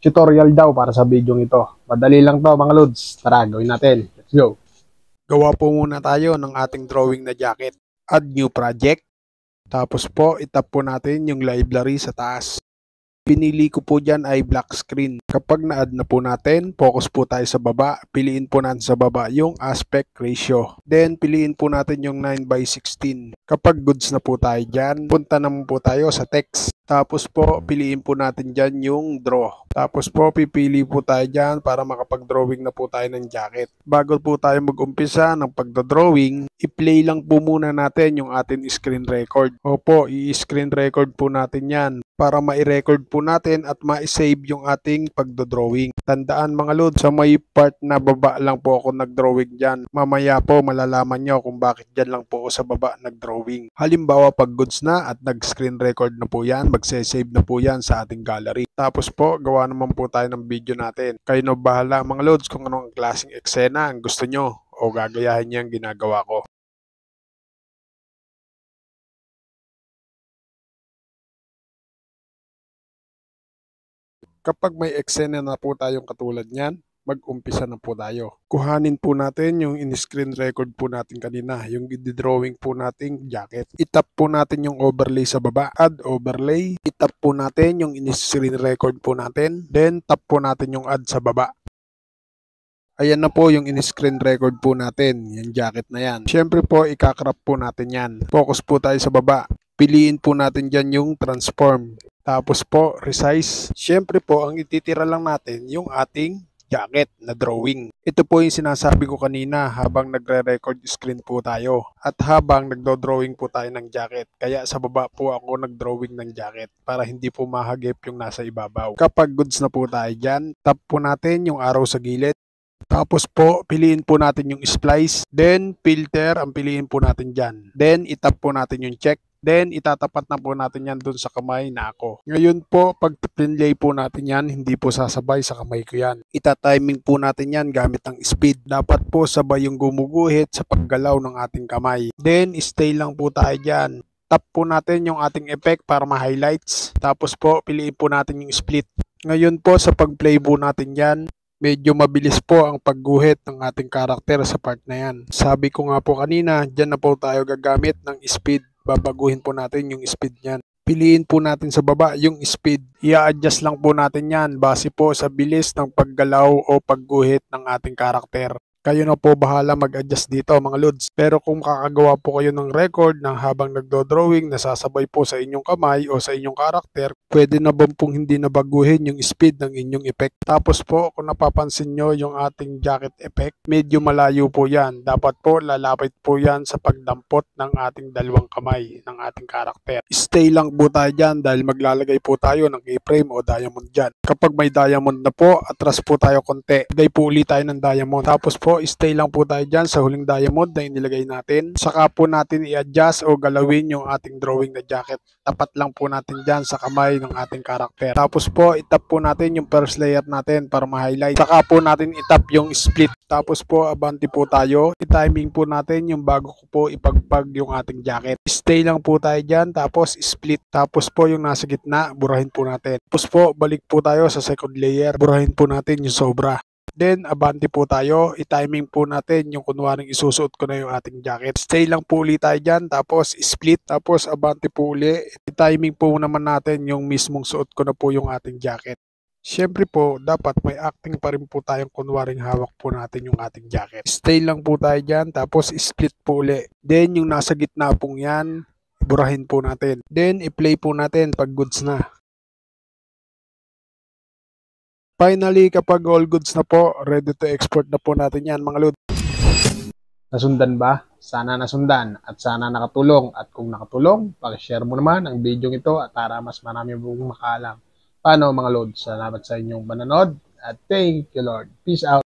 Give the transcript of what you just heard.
tutorial daw para sa video ito. Madali lang to mga lods. Tara, gawin natin. Let's go. Gawa po muna tayo ng ating drawing na jacket. Add new project. Tapos po, itap po natin yung library sa taas. Pinili ko po dyan ay black screen. Kapag na-add na po natin, focus po tayo sa baba. Piliin po natin sa baba yung aspect ratio. Then, piliin po natin yung 9:16. Kapag goods na po tayo dyan, punta naman po tayo sa text. Tapos po, piliin po natin dyan yung draw. Tapos po, pipili po tayo dyan para makapag-drawing na po tayo ng jacket. Bago po tayo mag-umpisa ng pagdodrawing, i-play lang po muna natin yung ating screen record. Opo, i-screen record po natin yan para ma-record po natin at ma-save yung ating pagdodrawing. Tandaan mga lods, sa may part na baba lang po ako nag-drawing dyan. Mamaya po malalaman nyo kung bakit dyan lang po ako sa baba nag-drawing. Halimbawa pag goods na at nag-screen record na po yan, magse-save na po yan sa ating gallery. Tapos po, gawa naman po tayo ng video natin. Kayo na bahala mga lods kung anong klaseng eksena ang gusto nyo o gagayahin niyo ang ginagawa ko. Kapag may eksena na po tayong katulad niyan, mag-umpisa na po tayo. Kuhanin po natin yung in-screen record po natin kanina, yung i-drawing po nating jacket. Itap po natin yung overlay sa baba, add overlay. Itap po natin yung in-screen record po natin, then tap po natin yung add sa baba. Ayan na po yung in-screen record po natin, yung jacket na yan. Siyempre po, ikakrop po natin yan. Focus po tayo sa baba. Piliin po natin dyan yung transform. Tapos po, resize. Siyempre po, ang ititira lang natin yung ating jacket na drawing. Ito po yung sinasabi ko kanina habang nagre-record screen po tayo at habang nagdo-drawing po tayo ng jacket. Kaya sa baba po ako nag-drawing ng jacket para hindi po mahagip yung nasa ibabaw. Kapag goods na po tayo dyan, tap po natin yung arrow sa gilid. Tapos po, piliin po natin yung splice. Then, filter ang piliin po natin dyan. Then, itap po natin yung check. Then, itatapat na po natin yan dun sa kamay na ako. Ngayon po, pag pinlay po natin yan, hindi po sasabay sa kamay ko yan. Ita-timing po natin yan gamit ang speed. Dapat po sabay yung gumuguhit sa paggalaw ng ating kamay. Then, stay lang po tayo dyan. Tap po natin yung ating effect para ma-highlights. Tapos po, piliin po natin yung split. Ngayon po, sa pag-play po natin yan, medyo mabilis po ang pagguhit ng ating karakter sa part na yan. Sabi ko nga po kanina, dyan na po tayo gagamit ng speed. Babaguhin po natin yung speed niyan. Piliin po natin sa baba yung speed. I-adjust lang po natin yan base po sa bilis ng paggalaw o pagguhit ng ating karakter. Kayo na po bahala mag-adjust dito mga lods. Pero kung kakagawa po kayo ng record ng habang nagdo-drawing nasasabay po sa inyong kamay o sa inyong karakter, pwede na ba pong hindi nabaguhin yung speed ng inyong effect. Tapos po kung napapansin nyo yung ating jacket effect, medyo malayo po yan. Dapat po lalapit po yan sa pagdampot ng ating dalawang kamay ng ating karakter. Stay lang po tayo dyan dahil maglalagay po tayo ng keyframe o diamond dyan. Kapag may diamond na po, atras po tayo konti. Lagay po ulit tayo ng diamond. Tapos po, stay lang po tayo dyan sa huling diamond na inilagay natin. Saka po natin i-adjust o galawin yung ating drawing na jacket. Tapat lang po natin dyan sa kamay ng ating karakter. Tapos po, itap po natin yung first layer natin para ma-highlight. Saka po natin itap yung split. Tapos po, abante po tayo. I-timing po natin yung bago ko po ipagpag yung ating jacket. Stay lang po tayo dyan. Tapos split. Tapos po yung nasa gitna, burahin po natin. Tapos po, balik po tayo sa second layer. Burahin po natin yung sobra. Then, abante po tayo. I-timing po natin yung kunwaring isusuot ko na yung ating jacket. Stay lang po ulit tayo dyan. Tapos, split. Tapos, abante po ulit. I-timing po naman natin yung mismong suot ko na po yung ating jacket. Siyempre po, dapat may acting pa rin po tayong kunwaring hawak po natin yung ating jacket. Stay lang po tayo dyan. Tapos, split po ulit. Then, yung nasa gitna pong yan, burahin po natin. Then, i-play po natin pag goods na. Finally, kapag all goods na po, ready to export na po natin yan mga lod. Nasundan ba? Sana nasundan at sana nakatulong. At kung nakatulong, pakishare mo naman ang video ito at para mas marami mong makaalam. Paano mga lods? Salamat sa inyong panonood at thank you Lord. Peace out.